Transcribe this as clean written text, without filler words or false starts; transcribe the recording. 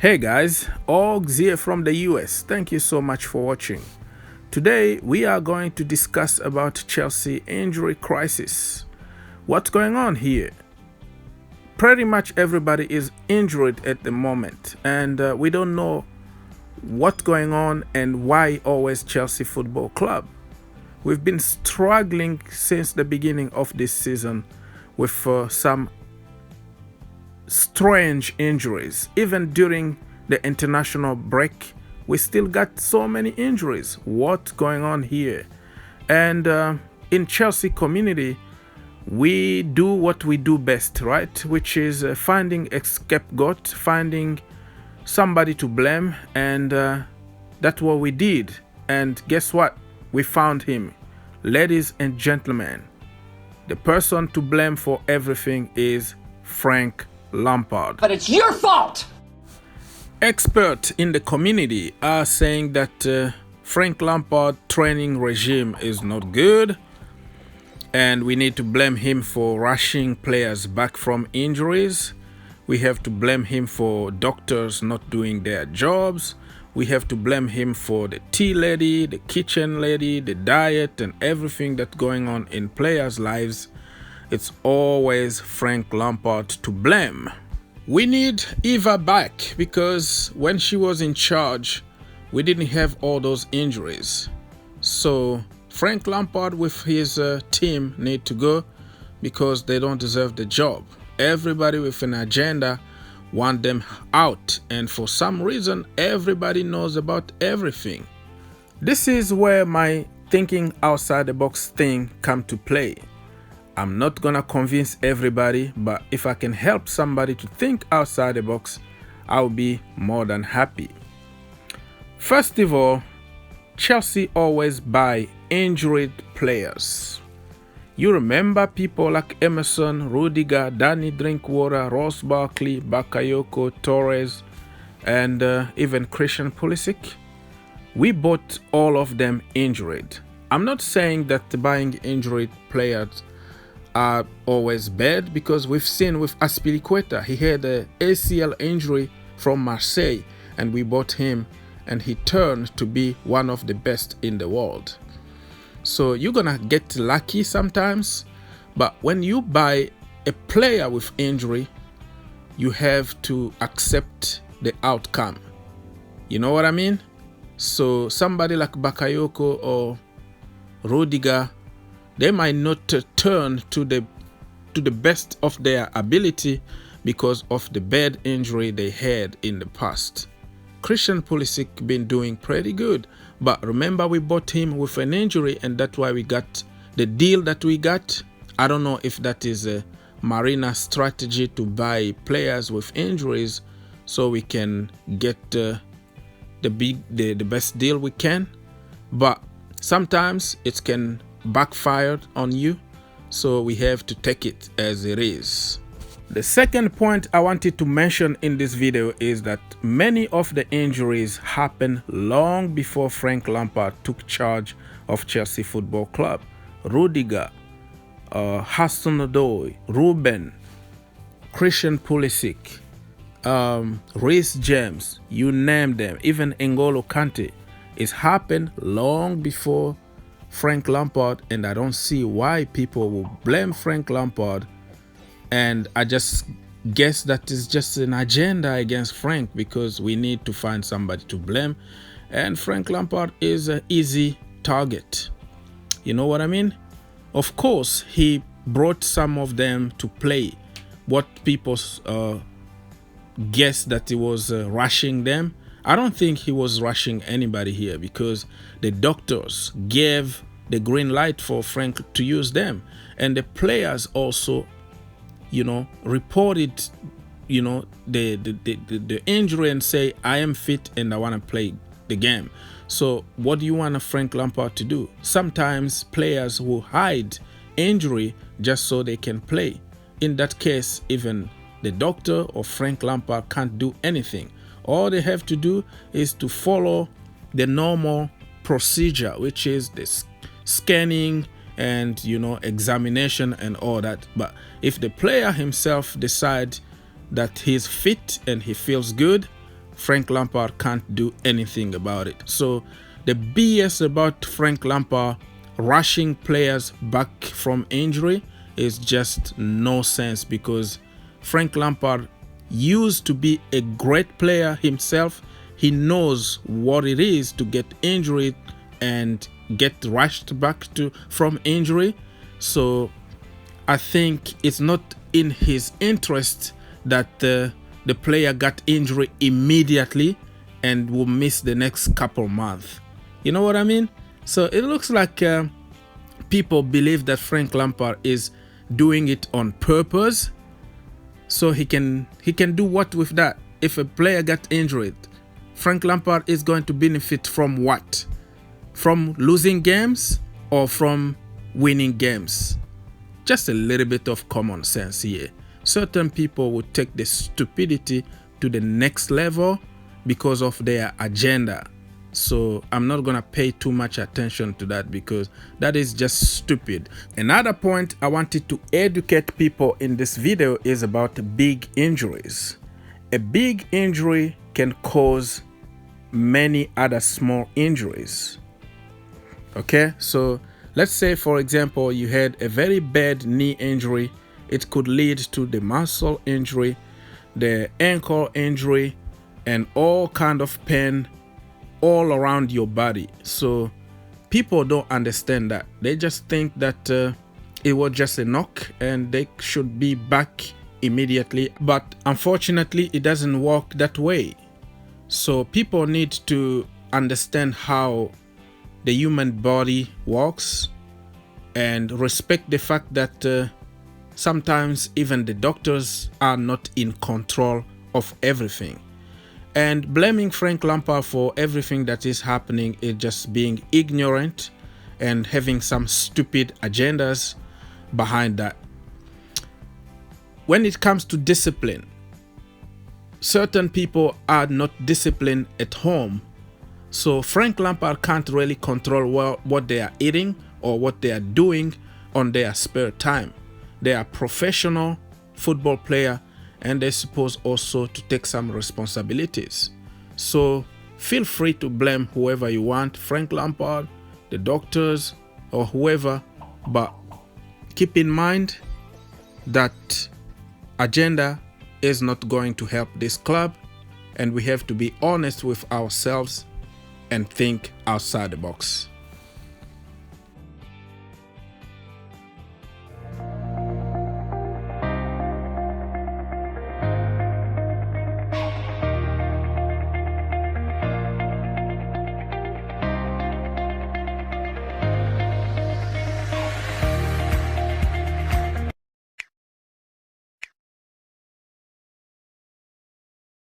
Hey guys, Augs here from the US. Thank you so much for watching. Today we are going to discuss about Chelsea injury crisis. What's going on here? Pretty much everybody is injured at the moment and we don't know what's going on and why always Chelsea Football Club. We've been struggling since the beginning of this season with some strange injuries. Even during the international break, we still got so many injuries. What's going on here? And in Chelsea community, we do what we do best, right? Which is finding a scapegoat, finding somebody to blame, and that's what we did. And guess what? We found him. Ladies and gentlemen, the person to blame for everything is Frank Lampard. But it's your fault! Experts in the community are saying that Frank Lampard training regime is not good and we need to blame him for rushing players back from injuries. We have to blame him for doctors not doing their jobs. We have to blame him for the tea lady, the kitchen lady, the diet and everything that's going on in players' lives. It's always Frank Lampard to blame. We need Eva back because when she was in charge, we didn't have all those injuries. So Frank Lampard with his team need to go because they don't deserve the job. Everybody with an agenda want them out, and for some reason everybody knows about everything. This is where my thinking outside the box thing come to play. I'm not gonna convince everybody, but if I can help somebody to think outside the box, I'll be more than happy. First of all, Chelsea always buy injured players. You remember people like Emerson, Rudiger, Danny Drinkwater, Ross Barkley, Bakayoko, Torres, and even Christian Pulisic? We bought all of them injured. I'm not saying that buying injured players are always bad, because we've seen with Aspilicueta, he had an ACL injury from Marseille and we bought him and he turned to be one of the best in the world. So you're gonna get lucky sometimes, but when you buy a player with injury, you have to accept the outcome. You know what I mean? So somebody like Bakayoko or Rudiger, they might not turn to the best of their ability because of the bad injury they had in the past. Christian Pulisic been doing pretty good, but remember we bought him with an injury and that's why we got the deal that we got. I don't know if that is a Marina strategy to buy players with injuries so we can get the best deal we can, but sometimes it can backfire on you, so we have to take it as it is. The second point I wanted to mention in this video is that many of the injuries happened long before Frank Lampard took charge of Chelsea Football Club. Rudiger, Hudson-Odoi, Ruben, Christian Pulisic, Reece James, you name them, even Ngolo Kante. It's happened long before Frank Lampard, and I don't see why people will blame Frank Lampard. And I just guess that is just an agenda against Frank because we need to find somebody to blame, and Frank Lampard is an easy target. You know what I mean? Of course, he brought some of them to play. What people guess that he was rushing them. I don't think he was rushing anybody here because the doctors gave the green light for Frank to use them, and the players also, you know, reported, you know, the injury and say, I am fit and I want to play the game. So what do you want a Frank Lampard to do? Sometimes players will hide injury just so they can play. In that case, even the doctor or Frank Lampard can't do anything. All they have to do is to follow the normal procedure, which is this scanning and, you know, examination and all that. But if the player himself decides that he's fit and he feels good, Frank Lampard can't do anything about it. So the BS about Frank Lampard rushing players back from injury is just no sense, because Frank Lampard used to be a great player himself. He knows what it is to get injured and get rushed back from injury. So I think it's not in his interest that the player got injury immediately and will miss the next couple months. You know what I mean? So it looks like people believe that Frank Lampard is doing it on purpose, so he can do what with that? If a player got injured, Frank Lampard is going to benefit from what? From losing games or from winning games? Just a little bit of common sense here. Certain people would take the stupidity to the next level because of their agenda. So I'm not going to pay too much attention to that, because that is just stupid. Another point I wanted to educate people in this video is about big injuries. A big injury can cause many other small injuries. Okay, so let's say, for example, you had a very bad knee injury. It could lead to the muscle injury, the ankle injury, and all kind of pain all around your body. So people don't understand that. They just think that it was just a knock and they should be back immediately. But unfortunately, it doesn't work that way. So people need to understand how the human body works and respect the fact that sometimes even the doctors are not in control of everything. And blaming Frank Lampard for everything that is happening is just being ignorant and having some stupid agendas behind that. When it comes to discipline, certain people are not disciplined at home. So Frank Lampard can't really control what they are eating or what they are doing on their spare time. They are professional football players, and they're supposed also to take some responsibilities. So feel free to blame whoever you want, Frank Lampard, the doctors, or whoever, but keep in mind that agenda is not going to help this club, and we have to be honest with ourselves and think outside the box.